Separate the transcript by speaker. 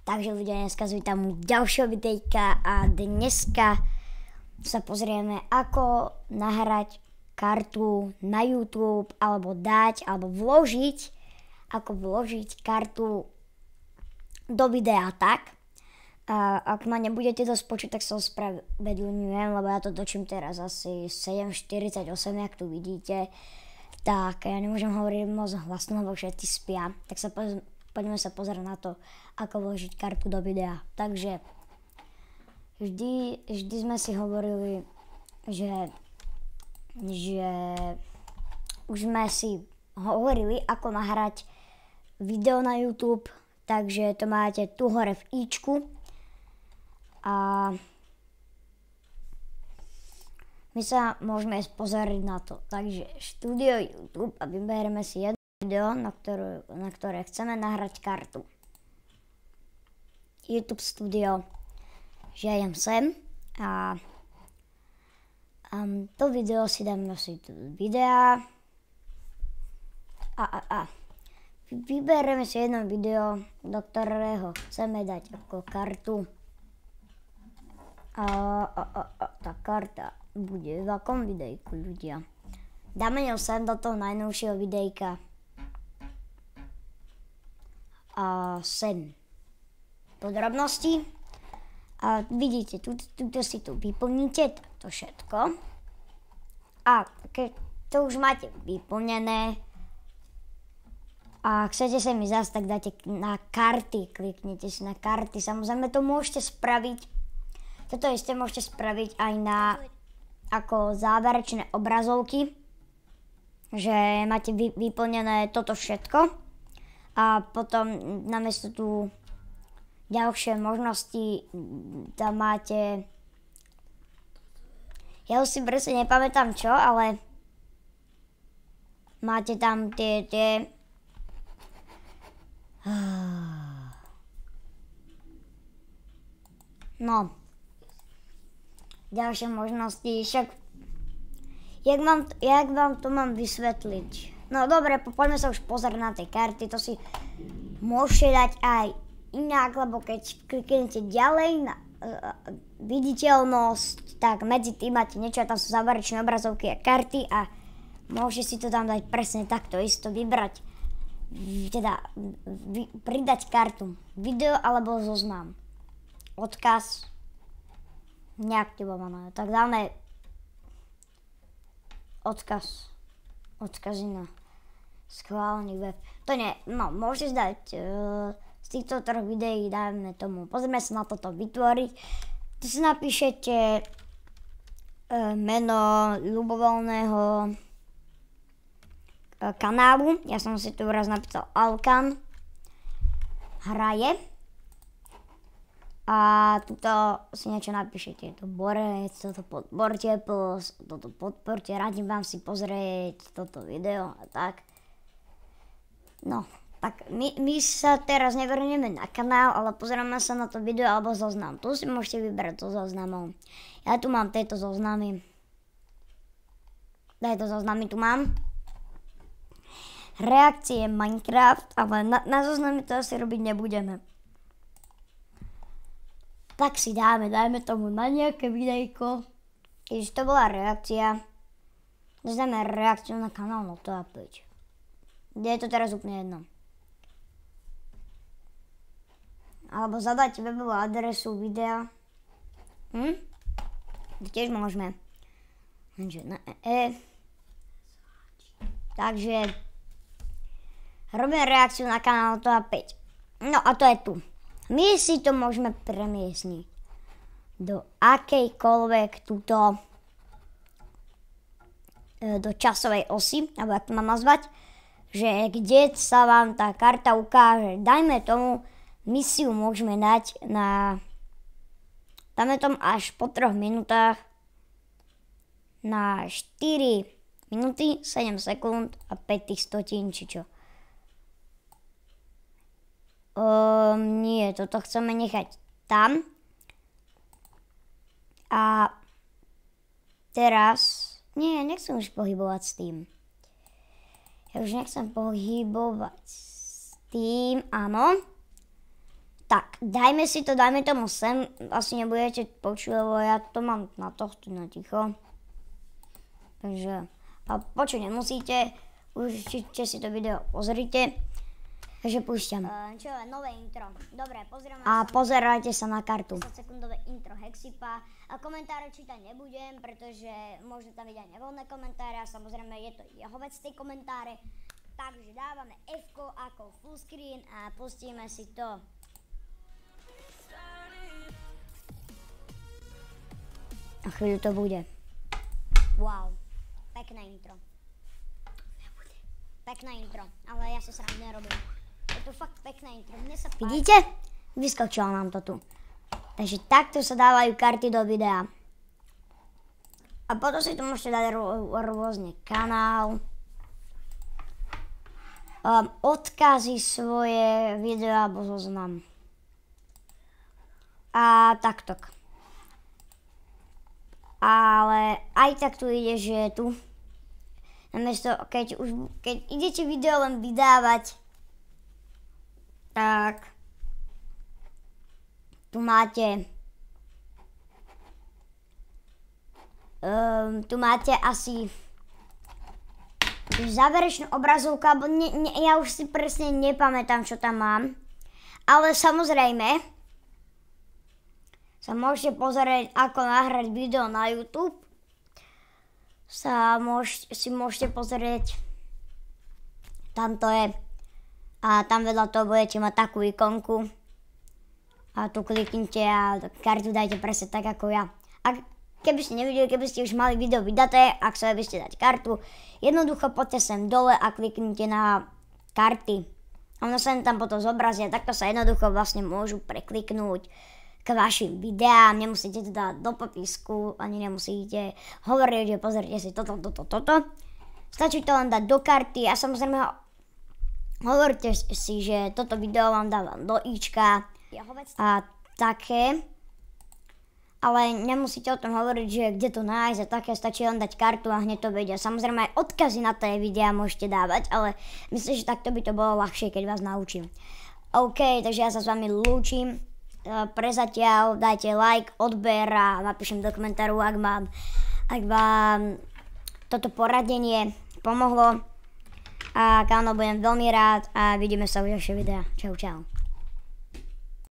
Speaker 1: Takže ľudia, dneska vítam u ďalšieho videjka a dneska sa pozrieme, ako nahrať kartu na YouTube, alebo dať, alebo vložiť, ako vložiť kartu do videa tak. A ak ma nebudete dosť počuť, tak sa ospravedlňujem, lebo ja to točím teraz asi 7:48, jak tu vidíte. Tak ja nemôžem hovoriť moc hlasno, lebo všetci spia. Tak sa poďme sa pozrieť na to, ako vložiť kartu do videa. Takže vždy sme si hovorili, že už sme si hovorili, ako nahrať video na YouTube. Takže to máte tu hore v ičku. A my sa môžeme pozrieť na to. Takže štúdio YouTube a vyberieme si jedno video, na ktoré chceme nahrať kartu. YouTube Studio. Žijem sem a to video si dáme si tu videa a vyberieme si jedno video, do ktorého chceme dať ako kartu. Tá karta bude v akom videjku, ľudia. Dáme ňu sem do toho najnovšieho videjka. A sem podrobnosti. A vidíte, tuto si tu vyplníte to všetko. A keď to už máte vyplnené a chcete sa mi zase, tak dáte na karty, kliknite si na karty. Samozrejme to môžete spraviť. Toto isté môžete spraviť aj na ako záverečné obrazovky, že máte vyplnené toto všetko. A potom namiesto tu ďalšie možnosti tam máte, ja už si presne nepamätám čo, ale máte tam tie no ďalšie možnosti, však jak vám to mám vysvetliť? No dobre, poďme sa už pozrieť na tie karty, to si môžete dať aj inak, lebo keď kliknete ďalej na viditeľnosť, tak medzi tým máte niečo, tam sú záverečné obrazovky a karty a môžete si to tam dať presne takto isto, vybrať, teda pridať kartu, video alebo zoznam, odkaz, neaktivované, tak dáme odkazy na schválený web. To nie, no môžete dať z týchto troch videí, dajme tomu, pozrieme sa na toto vytvoriť. Tu si napíšete meno ľubovoľného kanálu. Ja som si tu raz napísal Alkan hraje. A tuto si niečo napíšete, to borec, toto podporte, toto podporte, radím vám si pozrieť toto video a tak. No, tak my sa teraz nevrhneme na kanál, ale pozrieme sa na to video alebo zoznam. Tu si môžete vybrať zo zoznamov. Ja tu mám tieto zoznamy. Tieto zoznamy tu mám. Reakcie Minecraft, ale na zoznamy to asi robiť nebudeme. Tak si dajme tomu na nejaké videjko. Keď to bola reakcia, dáme reakciu na kanál, no to a poď. Kde je to teraz úplne jedno. Alebo zadať webovú adresu videa. To tiež môžeme. Takže robíme reakciu na kanál, to a 5. No a to je tu. My si to môžeme premiesniť do akejkoľvek túto do časovej osy, alebo ako to mám nazvať, že kde sa vám tá karta ukáže. Dajme tomu, my si ju môžeme dať dáme tomu až po 3 minútach na 4 minúty, 7 sekúnd a 5 stotín, či čo. Nie, toto chceme nechať tam. A teraz, nie, nechcem už pohybovať s tým. Ja už nechcem pohybovať s tým, áno. Tak, dajme tomu sem, asi nebudete počuť, lebo ja to mám na tohto na ticho. Takže, a počuť nemusíte, určite si to video pozrite. Takže púšťam. Čo je, nové intro. Dobre, pozrieme sa. A pozerajte sa na kartu. 10 sekundové intro Hexipa. A komentáre čítať nebudem, pretože môžu tam byť aj nevoľné komentáre a samozrejme je to jeho vec tej komentáre. Takže dávame F-ko ako full screen a pustíme si to. A chvíľu to bude. Wow, pekné intro. Pekné intro, ale ja sa srandu nerobím. Je to fakt pekné intro, mne sa páči. Vidíte? Vyskočilo nám to tu. Takže takto sa dávajú karty do videa. A potom si tu môžete dať rôzne kanál. Odkazy svoje videa alebo zoznam. A takto. Ale aj tak tu ide, že je tu. Namiesto, keď idete video len vydávať, tak tu máte asi záverečnú obrazovku, alebo ja už si presne nepamätám, čo tam mám. Ale samozrejme sa môžete pozerať, ako nahrať video na YouTube. Si môžete pozrieť, tam to je. A tam vedľa toho budete mať takú ikonku. A tu kliknite a kartu dajte presne tak ako ja. A keby ste nevideli, keby ste už mali video vydaté, ak sa by ste dať kartu, jednoducho poďte sem dole a kliknite na karty. A ono sa tam potom zobrazia, takto sa jednoducho vlastne môžu prekliknúť k vašim videám, nemusíte to dať do popisku, ani nemusíte hovoriť, že pozrite si toto. Stačí to len dať do karty a samozrejme hovorte si, že toto video vám dávam do ička a také. Ale nemusíte o tom hovoriť, že kde to nájsť a také, stačí len dať kartu a hneď to vedia. Samozrejme aj odkazy na tie videá môžete dávať, ale myslím, že takto by to bolo ľahšie, keď vás naučím. OK, takže ja sa s vami lúčim. Prezatiaľ dajte like, odber a napíšem do komentáru, ak vám toto poradenie pomohlo. A áno, budem veľmi rád a vidíme sa v ďalších videách. Čau.